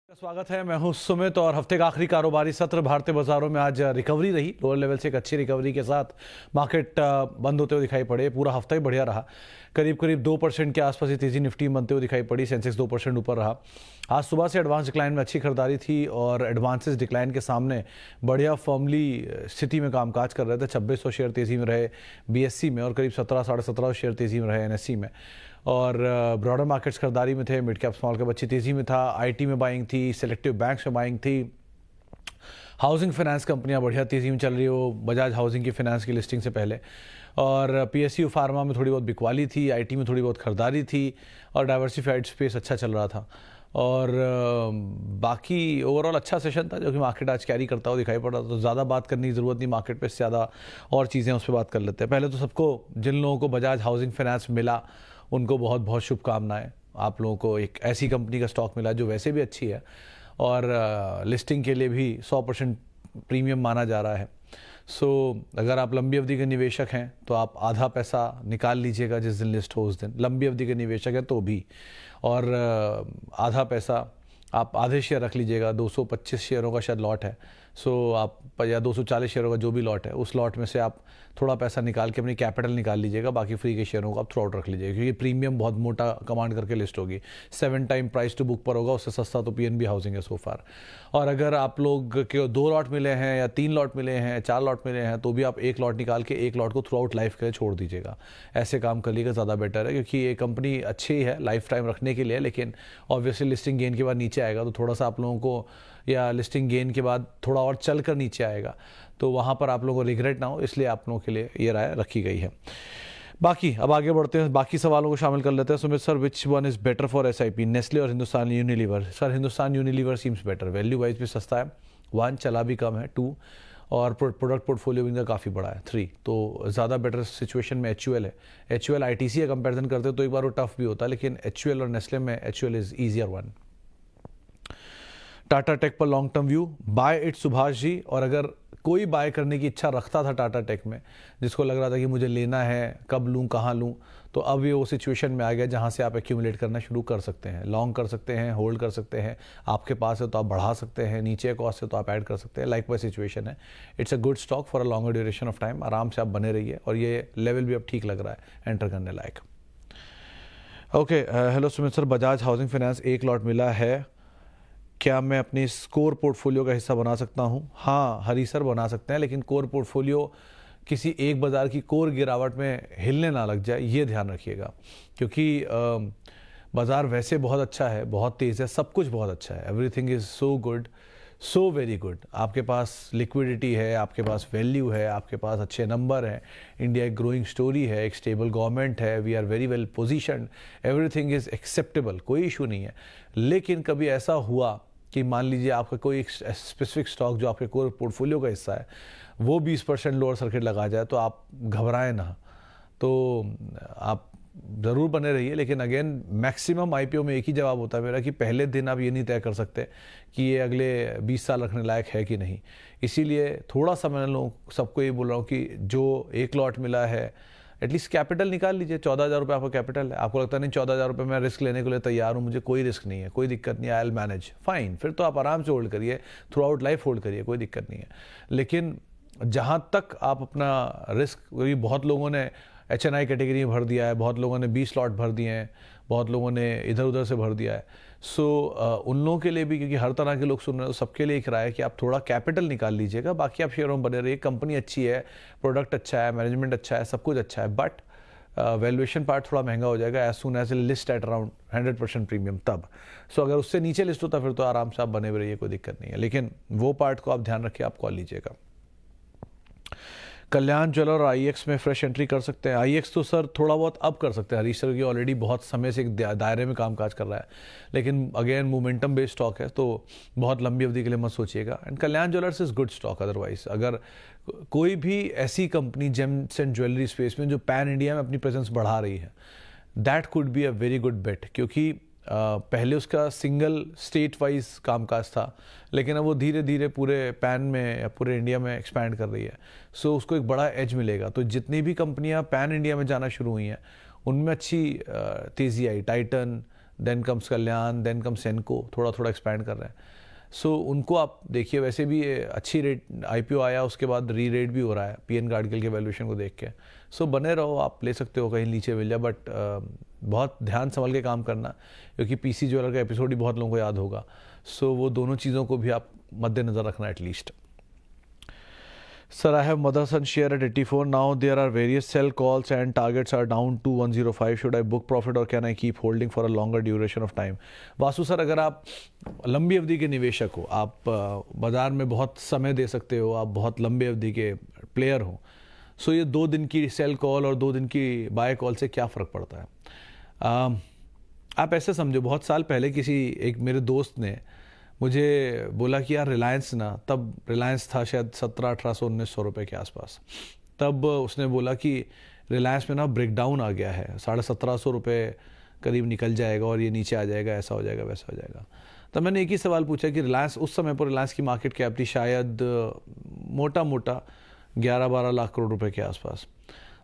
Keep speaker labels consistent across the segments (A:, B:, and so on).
A: स्वागत है। मैं हूं सुमित और हफ्ते का आखिरी कारोबारी सत्र भारतीय बाजारों में आज रिकवरी रही। लोअर लेवल से एक अच्छी रिकवरी के साथ मार्केट बंद होते हुए दिखाई पड़े। पूरा हफ्ता ही बढ़िया रहा। करीब करीब 2% के आसपास ही तेजी निफ्टी बनते हुए दिखाई पड़ी। सेंसेक्स 2% ऊपर रहा। आज सुबह से एडवांस डिक्लाइन में अच्छी खरीदारी थी और एडवांसेस डिक्लाइन के सामने बढ़िया फर्मली स्थिति में कामकाज कर रहे थे। 2600 शेयर तेजी में रहे बीएससी में और करीब 17-17.5 शेयर तेजी में रहे एनएससी में। और ब्रॉडर मार्केट्स खरीदारी में थे। मिड कैप स्मॉल कैप अच्छी तेजी में था। आईटी में बाइंग थी, सेलेक्टिव बैंक्स में बाइंग थी। हाउसिंग फाइनेंस कंपनियां बढ़िया तेजी में चल रही हो, बजाज हाउसिंग की फाइनेंस की लिस्टिंग से पहले। और पीएसयू फार्मा में थोड़ी बहुत बिकवाली थी, आईटी में थोड़ी बहुत खरीदारी थी और डाइवर्सिफाइड स्पेस अच्छा चल रहा था। और बाकी ओवरऑल अच्छा सेशन था जो कि मार्केट आज कैरी करता हुआ दिखाई पड़ रहा था। तो ज़्यादा बात करने की ज़रूरत नहीं मार्केट पे, ज़्यादा और चीज़ें उस पर बात कर लेते हैं। पहले तो सबको, जिन लोगों को बजाज हाउसिंग फाइनेंस मिला उनको बहुत बहुत शुभकामनाएं। आप लोगों को एक ऐसी कंपनी का स्टॉक मिला जो वैसे भी अच्छी है और लिस्टिंग के लिए भी 100% प्रीमियम माना जा रहा है। सो अगर आप लंबी अवधि के निवेशक हैं तो आप आधा पैसा निकाल लीजिएगा जिस दिन लिस्ट हो उस दिन। लंबी अवधि के निवेशक हैं तो भी, और आधा पैसा आप आधे शेयर रख लीजिएगा। 225 शेयरों का शायद लॉट है। सो आप, या 240 शेयरों का जो भी लॉट है, उस लॉट में से आप थोड़ा पैसा निकाल के अपनी कैपिटल निकाल लीजिएगा। बाकी फ्री के शेयरों को आप थ्रू आउट रख लीजिएगा क्योंकि प्रीमियम बहुत मोटा कमांड करके लिस्ट होगी। 7 टाइम प्राइस टू बुक पर होगा। उससे सस्ता तो पीएनबी हाउसिंग है सो फार। और अगर आप लोग के 2 लॉट मिले हैं या 3 लॉट मिले हैं, 4 लॉट मिले हैं, तो भी आप 1 लॉट निकाल के 1 लॉट को थ्रू आउट लाइफ के लिए छोड़ दीजिएगा। ऐसे काम कर लीजिएगा, ज़्यादा बेटर है क्योंकि ये कंपनी अच्छी है लाइफ टाइम रखने के लिए। लेकिन ऑब्वियसली लिस्टिंग गेन के बाद नीचे आएगा तो थोड़ा सा आप लोगों को, या लिस्टिंग गेन के बाद थोड़ा और चल कर नीचे आएगा तो वहाँ पर आप लोगों को रिग्रेट ना हो, इसलिए आप लोगों के लिए ये राय रखी गई है। बाकी अब आगे बढ़ते हैं, बाकी सवालों को शामिल कर लेते हैं। Sumit sir, which one is better for SIP, Nestle और Hindustan Unilever? Sir Hindustan Unilever seems better, value wise भी सस्ता है, 1 चला भी कम है, 2 और प्रोडक्ट पोर्टफोलियो भी इनका काफ़ी बड़ा है, 3। तो ज़्यादा बेटर सिचुएशन में एचयूएल है। एचयूएल आईटीसी का कंपेरिजन करते तो एक बार वो टफ भी होता है, लेकिन एचयूएल और नेस्ले में HUL is easier one. Tata tech पर long term view, buy it Subhash ji. और अगर कोई बाय करने की इच्छा रखता था टाटा टेक में, जिसको लग रहा था कि मुझे लेना है, कब लूँ, कहाँ लूँ, तो अब ये वो सिचुएशन में आ गया जहाँ से आप एक्यूमुलेट करना शुरू कर सकते हैं। लॉन्ग कर सकते हैं, होल्ड कर सकते हैं, आपके पास है तो आप बढ़ा सकते हैं, नीचे कॉस्ट है तो आप ऐड कर सकते हैं। लाइक वाइज सिचुएशन है। It's a good stock for a longer duration of time. आराम से आप बने रहिए और ये लेवल भी अब ठीक लग रहा है एंटर करने लायक। Okay, hello Sumit sir, Bajaj housing finance 1 lot मिला है, क्या मैं अपनी कोर पोर्टफोलियो का हिस्सा बना सकता हूं? हाँ हरी सर, बना सकते हैं, लेकिन कोर पोर्टफोलियो किसी एक बाज़ार की कोर गिरावट में हिलने ना लग जाए, ये ध्यान रखिएगा। क्योंकि बाज़ार वैसे बहुत अच्छा है, बहुत तेज़ है, सब कुछ बहुत अच्छा है। Everything is so good, so very good. आपके पास लिक्विडिटी है, आपके पास वैल्यू है, आपके पास अच्छे नंबर हैं, इंडिया एक ग्रोइंग स्टोरी है, एक स्टेबल गवर्नमेंट है, we are very well positioned, everything is acceptable, कोई इशू नहीं है। लेकिन कभी ऐसा हुआ कि मान लीजिए आपका कोई एक स्पेसिफिक स्टॉक जो आपके कोर पोर्टफोलियो का हिस्सा है वो 20% लोअर सर्किट लगा जाए तो आप घबराएं ना। तो आप ज़रूर बने रहिए, लेकिन अगेन मैक्सिमम आईपीओ में एक ही जवाब होता है मेरा कि पहले दिन आप ये नहीं तय कर सकते कि ये अगले 20 साल रखने लायक है कि नहीं। इसीलिए थोड़ा सा मैं लोग सबको ये बोल रहा हूँ कि जो 1 लॉट मिला है एटलीस्ट कैपिटल निकाल लीजिए। 14,000 रुपये आपका कैपिटल है, आपको लगता नहीं 14,000 रुपये मैं रिस्क लेने के लिए तैयार हूँ, मुझे कोई रिस्क नहीं है, कोई दिक्कत नहीं है, आई विल मैनेज, फाइन। फिर तो आप आराम से होल्ड करिए, थ्रू आउट लाइफ होल्ड करिए, कोई दिक्कत नहीं है। लेकिन जहाँ तक आप अपना रिस्क, बहुत लोगों ने एचएनआई कैटेगरी में भर दिया है, बहुत लोगों ने 20 लॉट भर दिए हैं, बहुत लोगों ने इधर उधर से भर दिया है। सो उन लोगों के लिए भी, क्योंकि हर तरह के लोग सुन रहे हैं, तो सबके लिए एक राय है कि आप थोड़ा कैपिटल निकाल लीजिएगा। बाकी आप शेयरों में बने रहिए, कंपनी अच्छी है, प्रोडक्ट अच्छा है, मैनेजमेंट अच्छा है, सब कुछ अच्छा है, बट वैल्यूएशन पार्ट थोड़ा महंगा हो जाएगा as soon as a list at around 100% premium तब। सो अगर उससे नीचे लिस्ट होता फिर तो आराम से आप बने हुए रहिए, कोई दिक्कत नहीं है। लेकिन वो पार्ट को आप ध्यान रखिए, आप कॉल लीजिएगा। कल्याण ज्वेलर और आईएक्स में फ्रेश एंट्री कर सकते हैं? आईएक्स तो सर थोड़ा बहुत अब कर सकते हैं, हरीश सर की ऑलरेडी बहुत समय से एक दायरे में कामकाज कर रहा है, लेकिन अगेन मोमेंटम बेस्ड स्टॉक है तो बहुत लंबी अवधि के लिए मत सोचिएगा। And Kalyan jewellers is good stock. Otherwise अगर कोई भी ऐसी company James and jewellery space में जो पैन इंडिया में अपनी प्रेजेंस बढ़ा रही है, that could be a very good bet. क्योंकि पहले उसका सिंगल स्टेट वाइज कामकाज था, लेकिन अब वो धीरे धीरे पूरे पैन में या पूरे इंडिया में एक्सपैंड कर रही है। सो उसको एक बड़ा एज मिलेगा। तो जितनी भी कंपनियां पैन इंडिया में जाना शुरू हुई हैं उनमें अच्छी तेज़ी आई। टाइटन, देन कम्स कल्याण, देन कम्स सेनको, थोड़ा थोड़ा एक्सपैंड कर रहे हैं। सो उनको आप देखिए, वैसे भी अच्छी रेट IPO आया, उसके बाद री रेट भी हो रहा है PN गार्डगिल के वैल्यूएशन को देख के। सो बने रहो, आप ले सकते हो, कहीं नीचे मिल जाए, बट बहुत ध्यान संभल के काम करना, क्योंकि PC ज्वेलर का एपिसोड ही बहुत लोगों को याद होगा। सो वो दोनों चीज़ों को भी आप मद्देनज़र रखना at least. Sir, I have Motherson share at 84. Now there are various sell calls and targets are down to 105. Should I book profit or can I keep holding for a longer duration of time? Vasu sir, अगर आप लंबी अवधि के निवेशक हो, आप बाजार में बहुत समय दे सकते हो, आप बहुत लंबी अवधि के प्लेयर हो, सो ये 2 दिन की सेल कॉल और 2 दिन की बाय कॉल से क्या फ़र्क पड़ता है? आप ऐसे समझो, बहुत साल पहले एक मेरे दोस्त ने मुझे बोला कि यार रिलायंस ना, तब रिलायंस था शायद 1700-1800-1900 रुपये के आसपास, तब उसने बोला कि रिलायंस में ना ब्रेकडाउन आ गया है, 1750 रुपये करीब निकल जाएगा और ये नीचे आ जाएगा, ऐसा हो जाएगा, वैसा हो जाएगा। तब मैंने एक ही सवाल पूछा कि रिलायंस, उस समय पर रिलायंस की मार्केट कैप थी शायद मोटा मोटा 11-12 लाख करोड़ रुपए के आसपास।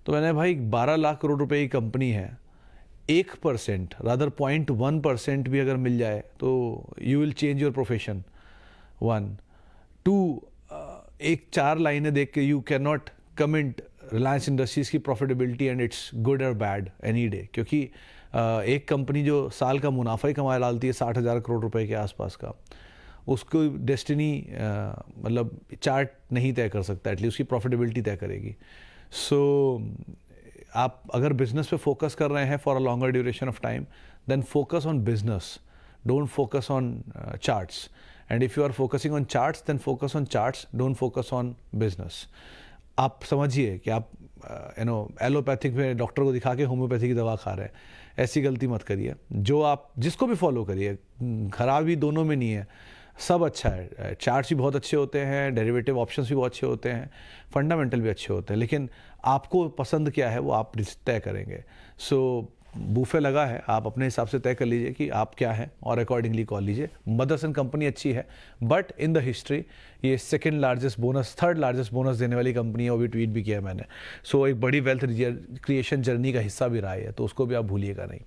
A: तो मैंने, भाई 12 लाख करोड़ रुपए की कंपनी है, 1% रादर 0.1% भी अगर मिल जाए तो you will change your profession. 1, 2, एक 4 लाइनें देख के you can not comment Reliance industries की प्रॉफिटेबिलिटी एंड इट्स गुड और बैड एनी डे, क्योंकि एक कंपनी जो साल का मुनाफा ही कमा डालती है 60,000 करोड़ रुपए के आसपास का, उसको डेस्टिनी मतलब चार्ट नहीं तय कर सकता, एटलीस्ट उसकी प्रॉफिटेबिलिटी तय करेगी। सो आप अगर बिजनेस पे फोकस कर रहे हैं for a longer duration of time, then focus on business, don't focus on charts. And if you are focusing on charts, then focus on charts, don't focus on business. आप समझिए कि आप allopathic में doctor को दिखा के homeopathy की दवा खा रहे हैं, ऐसी गलती मत करिए। जो आप जिसको भी फॉलो करिए, खराबी दोनों में नहीं है, सब अच्छा है। चार्ट्स भी बहुत अच्छे होते हैं, डेरिवेटिव ऑप्शंस भी बहुत अच्छे होते हैं, फंडामेंटल भी अच्छे होते हैं, लेकिन आपको पसंद क्या है वो आप तय करेंगे। सो बूफे लगा है, आप अपने हिसाब से तय कर लीजिए कि आप क्या हैं और अकॉर्डिंगली कॉल लीजिए। मदरसन कंपनी अच्छी है, बट इन द हिस्ट्री ये थर्ड लार्जेस्ट बोनस देने वाली कंपनी है, वो भी ट्वीट भी किया है मैंने। सो एक बड़ी वेल्थ क्रिएशन जर्नी का हिस्सा भी रहा है, तो उसको भी आप भूलिएगा नहीं।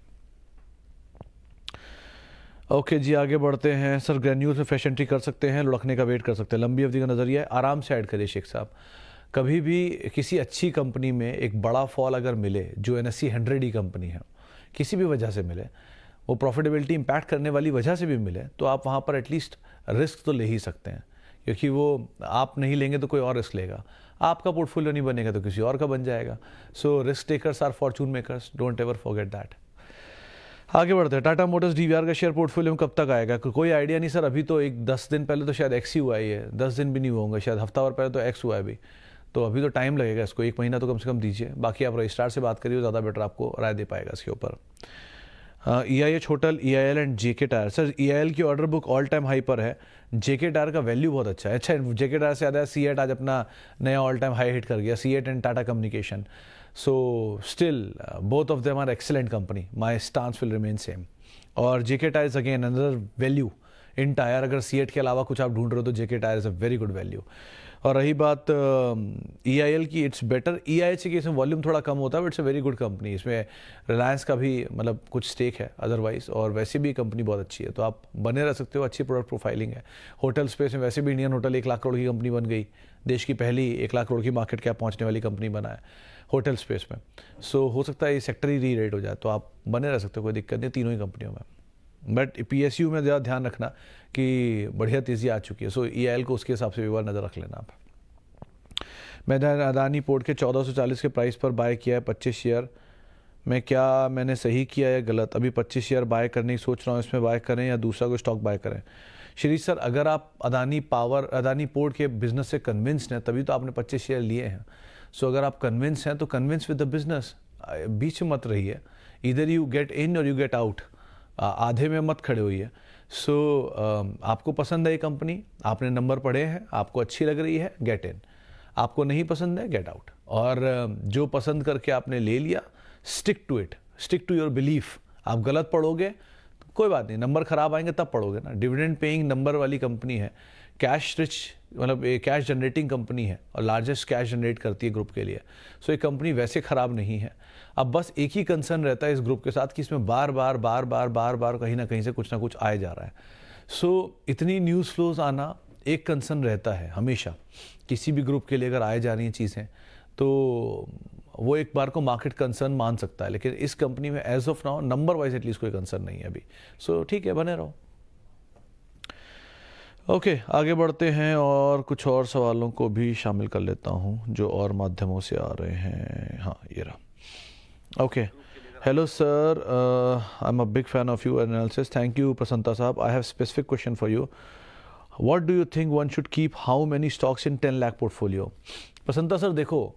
A: ओके जी, आगे बढ़ते हैं। सर, ग्रेन्यूल्स में फ्रेश एंट्री कर सकते हैं, लुढ़कने का वेट कर सकते हैं? लंबी अवधि का नजरिया है, आराम से ऐड करिए शेख साहब। कभी भी किसी अच्छी कंपनी में एक बड़ा फॉल अगर मिले, जो NSE 100 ही कंपनी है, किसी भी वजह से मिले, वो प्रॉफिटेबिलिटी इम्पैक्ट करने वाली वजह से भी मिले, तो आप वहाँ पर एटलीस्ट रिस्क तो ले ही सकते हैं, क्योंकि वो आप नहीं लेंगे तो कोई और रिस्क लेगा। आपका पोर्टफोलियो नहीं बनेगा तो किसी और का बन जाएगा। So risk takers are fortune makers, don't ever forget that. आगे बढ़ते हैं। टाटा मोटर्स DVR का शेयर पोर्टफोलियो में कब तक आएगा? कोई आइडिया नहीं सर, अभी तो 10 दिन पहले तो शायद X ही हुआ ही है, 10 दिन भी नहीं होंगे, शायद हफ्ता भर पहले तो X हुआ है अभी, तो अभी तो टाइम लगेगा इसको, 1 महीना तो कम से कम दीजिए। बाकी आप रजिस्ट्रार से बात करिए, ज़्यादा बेटर आपको राय दे पाएगा इसके ऊपर। EIH hotel, EIL and JK tyre. Sir, EIL की order book all time high पर है, JK टायर का वैल्यू बहुत अच्छा है। अच्छा, JK टायर से ज़्यादा है C8 आज अपना नया ऑल टाइम हाई हिट कर गया, C8 and Tata communication. So still both of them are excellent company, my stance will remain same. और JK tyres again another value in tyre, अगर C8 के अलावा कुछ आप ढूंढ रहे हो तो JK tyre is a very good value. और रही बात EIL की, इट्स बेटर। EIH के इसमें वॉल्यूम थोड़ा कम होता है, but it's a very good company. इसमें रिलायंस का भी मतलब कुछ स्टेक है अदरवाइज, और वैसे भी कंपनी बहुत अच्छी है, तो आप बने रह सकते हो। अच्छी प्रोडक्ट प्रोफाइलिंग है। होटल स्पेस में वैसे भी इंडियन होटल 1 लाख करोड़ की कंपनी बन गई, देश की पहली 1 लाख करोड़ की मार्केट कैप पहुँचने वाली कंपनी बना है होटल स्पेस में। सो हो सकता है ये सेक्टर ही री रेट हो जाए, तो आप बने रह सकते हो, कोई दिक्कत नहीं तीनों ही कंपनियों में। बट PSU में ज़्यादा ध्यान रखना कि बढ़िया तेज़ी आ चुकी है, सो EIL को उसके हिसाब से भी बार नज़र रख लेना आप। मैंने अदानी पोर्ट के 1440 के प्राइस पर बाय किया है 25 शेयर में, क्या मैंने सही किया या गलत? अभी 25 शेयर बाय करने की सोच रहा हूँ, इसमें बाय करें या दूसरा कोई स्टॉक बाय करें? श्री सर, अगर आप अदानी पोर्ट के बिजनेस से कन्विंस्ड हैं, तभी तो आपने 25 शेयर लिए हैं। सो अगर आप कन्विंस हैं तो कन्विंस विद द बिजनेस, बीच में मत रहिए, इधर यू गेट इन और यू गेट आउट, आधे में मत खड़े होइए। सो आपको पसंद है ये कंपनी, आपने नंबर पढ़े हैं, आपको अच्छी लग रही है, गेट इन। आपको नहीं पसंद है, गेट आउट। और जो पसंद करके आपने ले लिया, stick to it, stick to your belief. आप गलत पढ़ोगे तो कोई बात नहीं, नंबर खराब आएंगे तब पढ़ोगे ना। डिविडेंड पेइंग नंबर वाली कंपनी है, कैश रिच, मतलब ये कैश जनरेटिंग कंपनी है और लार्जेस्ट कैश जनरेट करती है ग्रुप के लिए। सो ये कंपनी वैसे ख़राब नहीं है। अब बस एक ही कंसर्न रहता है इस ग्रुप के साथ कि इसमें बार बार कहीं ना कहीं से कुछ ना कुछ आए जा रहा है। सो इतनी न्यूज़ फ्लोज आना एक कंसर्न रहता है हमेशा, किसी भी ग्रुप के लिए अगर आए जा रही हैं चीज़ें तो वो एक बार को मार्केट कंसर्न मान सकता है, लेकिन इस कंपनी में as of now number wise at least कोई कंसर्न नहीं है अभी। सो ठीक है, बने रहो। ओके, आगे बढ़ते हैं और कुछ और सवालों को भी शामिल कर लेता हूं जो और माध्यमों से आ रहे हैं। हाँ, ये रहा। Okay, hello sir, I am a big fan of you analysis. Thank you प्रसन्नता साहब। I have specific question for you. What do you think one should keep how many stocks in 10 lakh portfolio? प्रसन्नता sir, देखो,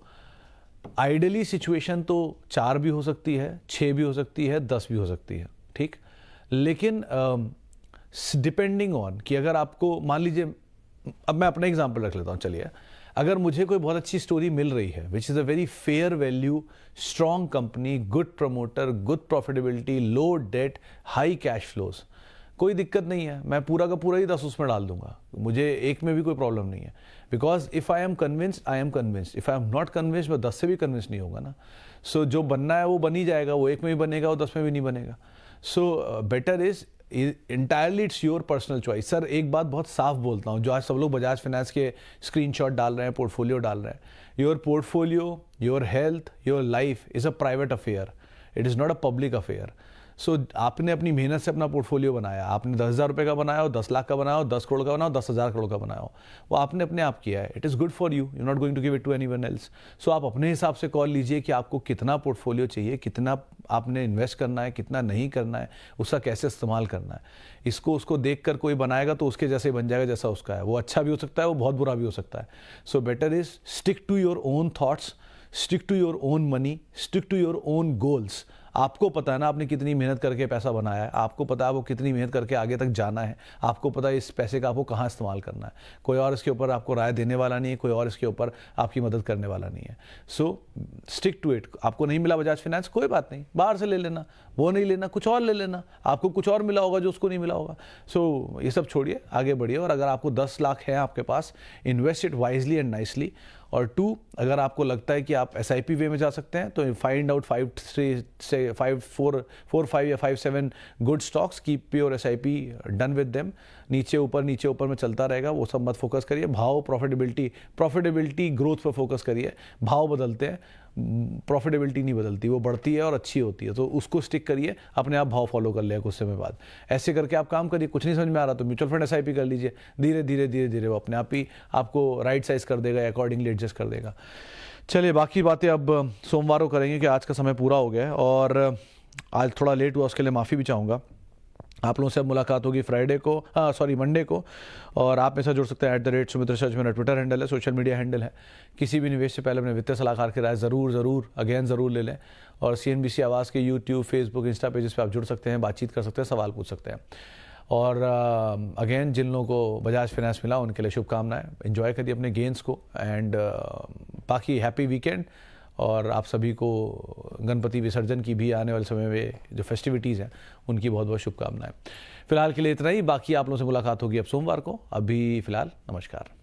A: ideally situation तो 4 भी हो सकती है, 6 भी हो सकती है, 10 भी हो सकती है, ठीक। लेकिन डिपेंडिंग ऑन कि अगर आपको मान लीजिए, अब मैं अपना एग्जांपल रख लेता हूँ, चलिए, अगर मुझे कोई बहुत अच्छी स्टोरी मिल रही है which is a very fair value, strong company, good promoter, good profitability, low debt, high cash flows, कोई दिक्कत नहीं है, मैं पूरा का पूरा ही 10 उसमें डाल दूंगा, मुझे एक में भी कोई प्रॉब्लम नहीं है। Because if I am convinced, I am convinced. If I am not convinced, मैं 10 से भी कन्विंस नहीं होगा ना। सो जो बनना है वो बन ही जाएगा, वो एक में भी बनेगा, वो 10 में भी नहीं बनेगा। सो better is entirely it's your personal choice. Sir, एक बात बहुत साफ बोलता हूँ, जो आज सब लोग बजाज फाइनेंस के स्क्रीनशॉट डाल रहे हैं, पोर्टफोलियो डाल रहे हैं, your portfolio, your health, your life is a private affair, it is not a public affair. So आपने अपनी मेहनत से अपना पोर्टफोलियो बनाया, आपने 10,000 रुपये का बनाया हो, 10 लाख का बनाया हो, 10 करोड़ का बनाया हो, 10,000 करोड़ का बनाया हो, वो आपने अपने आप किया है। It is good for you, you not going to give it to anyone else. So आप अपने हिसाब से कॉल लीजिए कि आपको कितना पोर्टफोलियो चाहिए, कितना आपने इन्वेस्ट करना है, कितना नहीं करना है, उसका कैसे इस्तेमाल करना है। इसको उसको देख कर कोई बनाएगा तो उसके जैसे ही बन जाएगा जैसा उसका है। वो अच्छा भी हो सकता है, वो बहुत बुरा भी हो सकता है। So better is stick to your own thoughts, stick to your own money, stick to your own goals. आपको पता है ना आपने कितनी मेहनत करके पैसा बनाया है, आपको पता है आपको कितनी मेहनत करके आगे तक जाना है, आपको पता है इस पैसे का आपको कहाँ इस्तेमाल करना है। कोई और इसके ऊपर आपको राय देने वाला नहीं है, कोई और इसके ऊपर आपकी मदद करने वाला नहीं है। So stick to it. आपको नहीं मिला बजाज फाइनेंस, कोई बात नहीं, बाहर से ले लेना, वो नहीं लेना, कुछ और ले लेना, आपको कुछ और मिला होगा जो उसको नहीं मिला होगा। सो ये सब छोड़िए, आगे बढ़िए। और अगर आपको 10 लाख है आपके पास, invest it wisely and nicely. और 2, अगर आपको लगता है कि आप SIP वे में जा सकते हैं तो फाइंड आउट 4-5 या 5-7 good stocks, keep your SIP done with them. नीचे ऊपर में चलता रहेगा, वो सब मत फोकस करिए। भाव, प्रॉफिटेबिलिटी, ग्रोथ पर फोकस करिए। भाव बदलते हैं, प्रॉफिटेबिलिटी नहीं बदलती, वो बढ़ती है और अच्छी होती है, तो उसको स्टिक करिए, अपने आप भाव फॉलो कर लिया कुछ समय बाद। ऐसे करके आप काम करिए। कुछ नहीं समझ में आ रहा तो म्यूचुअल फंड SIP कर लीजिए, धीरे धीरे वो अपने आप ही आपको राइट साइज कर देगा, अकॉर्डिंगली एडजस्ट कर देगा। चलिए, बाकी बातें अब सोमवार को करेंगे कि आज का समय पूरा हो गया है और आज थोड़ा लेट हुआ, उसके लिए माफ़ी भी चाहूँगा। आप लोगों से अब मुलाकात होगी मंडे को। और आप मेरे साथ जुड़ सकते हैं @सुमित रिसर्च, मेरा ट्विटर हैंडल है, सोशल मीडिया हैंडल है। किसी भी निवेश से पहले अपने वित्तीय सलाहकार की राय ज़रूर ले लें। और CNBC आवाज़ के यूट्यूब, फेसबुक, इंस्टा पेजेस पे आप जुड़ सकते हैं, बातचीत कर सकते हैं, सवाल पूछ सकते हैं। और अगेन, जिन लोगों को बजाज फाइनेंस मिला उनके लिए शुभकामनाएं, एंजॉय करिए अपने गेंस को। एंड बाकी हैप्पी वीकेंड। और आप सभी को गणपति विसर्जन की भी आने वाले समय में जो फेस्टिविटीज़ हैं उनकी बहुत बहुत शुभकामनाएं। फिलहाल के लिए इतना ही, बाकी आप लोगों से मुलाकात होगी अब सोमवार को। अभी फिलहाल नमस्कार।